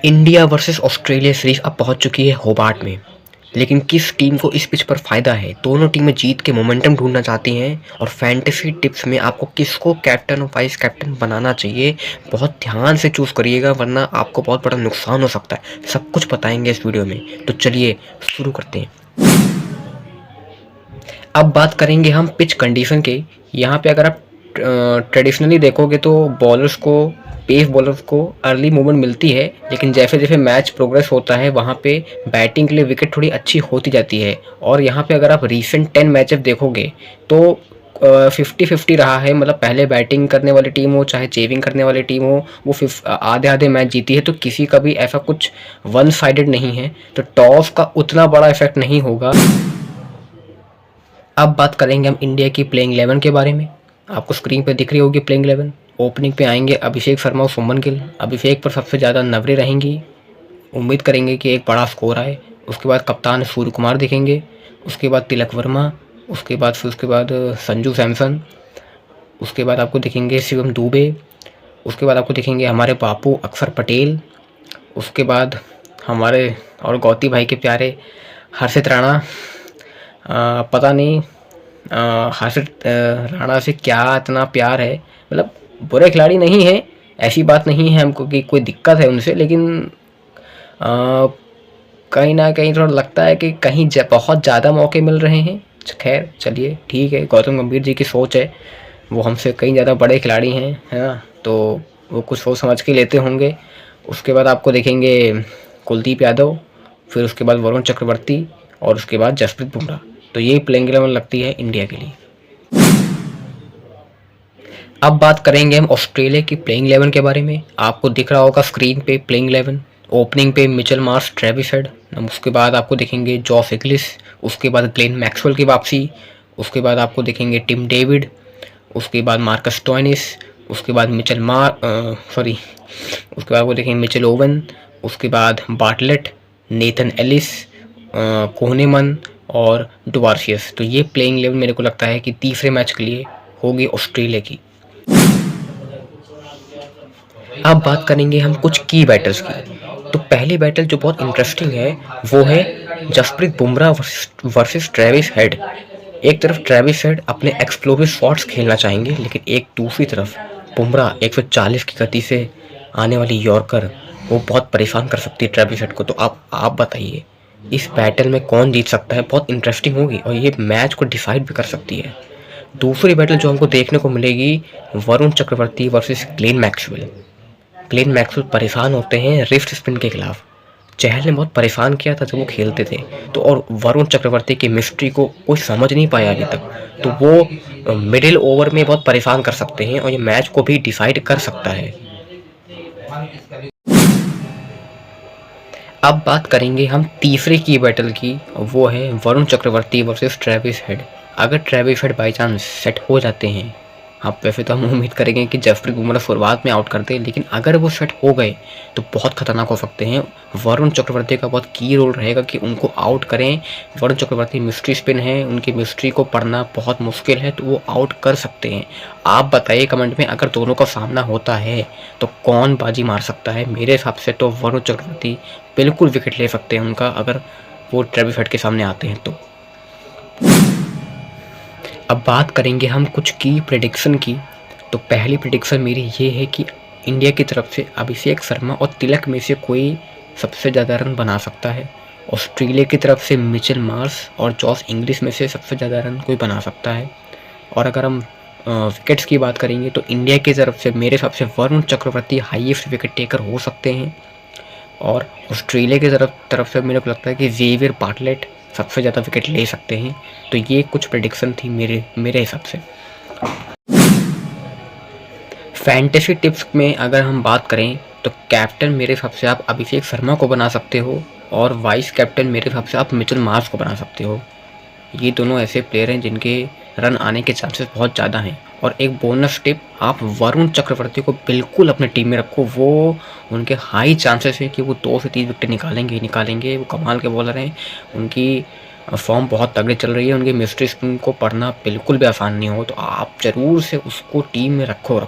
India versus Australia series अब पहुंच चुकी है होबार्ट में। लेकिन किस टीम को इस पिच पर फ़ायदा है? दोनों टीमें जीत के मोमेंटम ढूंढना चाहती हैं और फैंटेसी टिप्स में आपको किसको कैप्टन और वाइस कैप्टन बनाना चाहिए, बहुत ध्यान से चूज़ करिएगा, वरना आपको बहुत बड़ा नुकसान हो सकता है। सब कुछ बताएंगे इस वीडियो में, तो चलिए शुरू करते हैं। अब बात करेंगे हम पिच कंडीशन के। यहाँ पे अगर आप ट्रेडिशनली देखोगे तो बॉलर्स को, पेस बॉलर्स को अर्ली मूवमेंट मिलती है, लेकिन जैसे जैसे मैच प्रोग्रेस होता है वहाँ पे बैटिंग के लिए विकेट थोड़ी अच्छी होती जाती है। और यहाँ पे अगर आप रीसेंट 10 मैचेस देखोगे तो 50-50 रहा है। मतलब पहले बैटिंग करने वाली टीम हो चाहे चेविंग करने वाली टीम हो, वो आधे आधे मैच जीती है। तो किसी का भी ऐसा कुछ वन साइडेड नहीं है, तो टॉस का उतना बड़ा इफेक्ट नहीं होगा। अब बात करेंगे हम इंडिया की प्लेइंग 11 के बारे में। आपको स्क्रीन पर दिख रही होगी प्लेइंग 11। ओपनिंग पे आएंगे अभिषेक शर्मा और सुमन गिल। अभिषेक पर सबसे ज़्यादा नजरें रहेंगी, उम्मीद करेंगे कि एक बड़ा स्कोर आए। उसके बाद कप्तान सूर्य कुमार दिखेंगे, उसके बाद तिलक वर्मा, उसके बाद संजू सैमसन, उसके बाद आपको दिखेंगे शिवम दुबे, उसके बाद आपको दिखेंगे हमारे बापू अक्षर पटेल, उसके बाद हमारे और गौती भाई के प्यारे हर्षित राणा। पता नहीं हर्षित राणा से क्या इतना प्यार है। मतलब बुरे खिलाड़ी नहीं है, ऐसी बात नहीं है हमको कि कोई दिक्कत है उनसे, लेकिन कहीं ना कहीं थोड़ा लगता है कि कहीं बहुत ज़्यादा मौके मिल रहे हैं। खैर चलिए ठीक है, गौतम गंभीर जी की सोच है, वो हमसे कहीं ज़्यादा बड़े खिलाड़ी हैं, है ना, तो वो कुछ सोच समझ के लेते होंगे। उसके बाद आपको देखेंगे कुलदीप यादव, फिर उसके बाद वरुण चक्रवर्ती और उसके बाद जसप्रीत बुमराह। तो ये प्लेइंग 11 लगती है इंडिया के लिए। अब बात करेंगे हम ऑस्ट्रेलिया की प्लेइंग 11 के बारे में। आपको दिख रहा होगा स्क्रीन पे प्लेइंग 11। ओपनिंग पे मिचेल मार्श, ट्रेविस हेड, उसके बाद आपको दिखेंगे जॉस इंग्लिश, उसके बाद ग्लेन मैक्सवेल की वापसी, उसके बाद आपको दिखेंगे टिम डेविड, उसके बाद मार्कस स्टोइनिस, उसके बाद उसके बाद वो देखेंगे मिचेल ओवन, उसके बाद बार्टलेट, नेथन एलिस, कोहनेमन और डुवार्शियस। तो ये प्लेइंग 11 मेरे को लगता है कि तीसरे मैच के लिए होगी ऑस्ट्रेलिया की। अब बात करेंगे हम कुछ की बैटल्स की। तो पहली बैटल जो बहुत इंटरेस्टिंग है वो है Jasprit Bumrah versus Travis Head. एक तरफ ट्रेविस हेड अपने एक्सप्लोसिव शॉट्स खेलना चाहेंगे, लेकिन एक दूसरी तरफ बुमराह 140 की गति से आने वाली यॉर्कर वो बहुत परेशान कर सकती है ट्रेविस हेड को। तो आप बताइए इस बैटल में कौन जीत सकता है? बहुत इंटरेस्टिंग होगी और ये मैच को डिसाइड भी कर सकती है। दूसरी बैटल जो हमको देखने को मिलेगी, Varun Chakravarthy versus Glenn Maxwell. Glenn Maxwell परेशान होते हैं रिस्ट स्पिन के खिलाफ। चहल ने बहुत परेशान किया था जब वो खेलते थे, तो और वरुण चक्रवर्ती की मिस्ट्री को कोई समझ नहीं पाया अभी तक। तो वो मिडिल ओवर में बहुत परेशान कर सकते हैं और ये मैच को भी डिसाइड कर सकता है। अब बात करेंगे हम तीसरे की बैटल की, वो है Varun Chakravarthy versus Travis head. अगर Travis head by chance set हो जाते हैं, हाँ वैसे तो हम उम्मीद करेंगे कि जसप्रीत बुमराह शुरुआत में आउट करते हैं, लेकिन अगर वो सेट हो गए तो बहुत खतरनाक हो सकते हैं। वरुण चक्रवर्ती का बहुत की रोल रहेगा कि उनको आउट करें। वरुण चक्रवर्ती मिस्ट्री स्पिन है, उनकी मिस्ट्री को पढ़ना बहुत मुश्किल है, तो वो आउट कर सकते हैं। आप बताइए कमेंट में, अगर दोनों का सामना होता है तो कौन बाजी मार सकता है? मेरे हिसाब से तो वरुण चक्रवर्ती बिल्कुल विकेट ले सकते हैं उनका, अगर वो ट्रेविस हेड के सामने आते हैं तो। अब बात करेंगे हम कुछ की प्रेडिक्शन की। तो पहली प्रेडिक्शन मेरी ये है कि इंडिया की तरफ से अभिषेक शर्मा और तिलक में से कोई सबसे ज़्यादा रन बना सकता है। ऑस्ट्रेलिया की तरफ से मिचेल मार्श और जॉस इंग्लिश में से सबसे ज़्यादा रन कोई बना सकता है। और अगर हम विकेट्स की बात करेंगे तो इंडिया की तरफ से मेरे हिसाब से Varun Chakravarthy highest wicket taker हो सकते हैं, और ऑस्ट्रेलिया की तरफ से मेरे को लगता है कि जेवियर बार्टलेट सबसे ज़्यादा विकेट ले सकते हैं। तो ये कुछ प्रेडिक्शन थी मेरे हिसाब से। फैंटेसी टिप्स में अगर हम बात करें तो कैप्टन मेरे हिसाब से आप अभिषेक शर्मा को बना सकते हो, और वाइस कैप्टन मेरे हिसाब से आप मिचेल मार्श को बना सकते हो। ये दोनों ऐसे प्लेयर हैं जिनके रन आने के चांसेस बहुत ज़्यादा हैं। और एक बोनस टिप, आप वरुण चक्रवर्ती को बिल्कुल अपने टीम में रखो। वो उनके हाई चांसेस है कि वो 2 से 3 विकेट निकालेंगे। वो कमाल के बॉलर हैं, उनकी फॉर्म बहुत तगड़ी चल रही है। उनकी मिस्ट्री स्पिन को पढ़ना बिल्कुल भी आसान नहीं हो, तो आप ज़रूर से उसको टीम में रखो।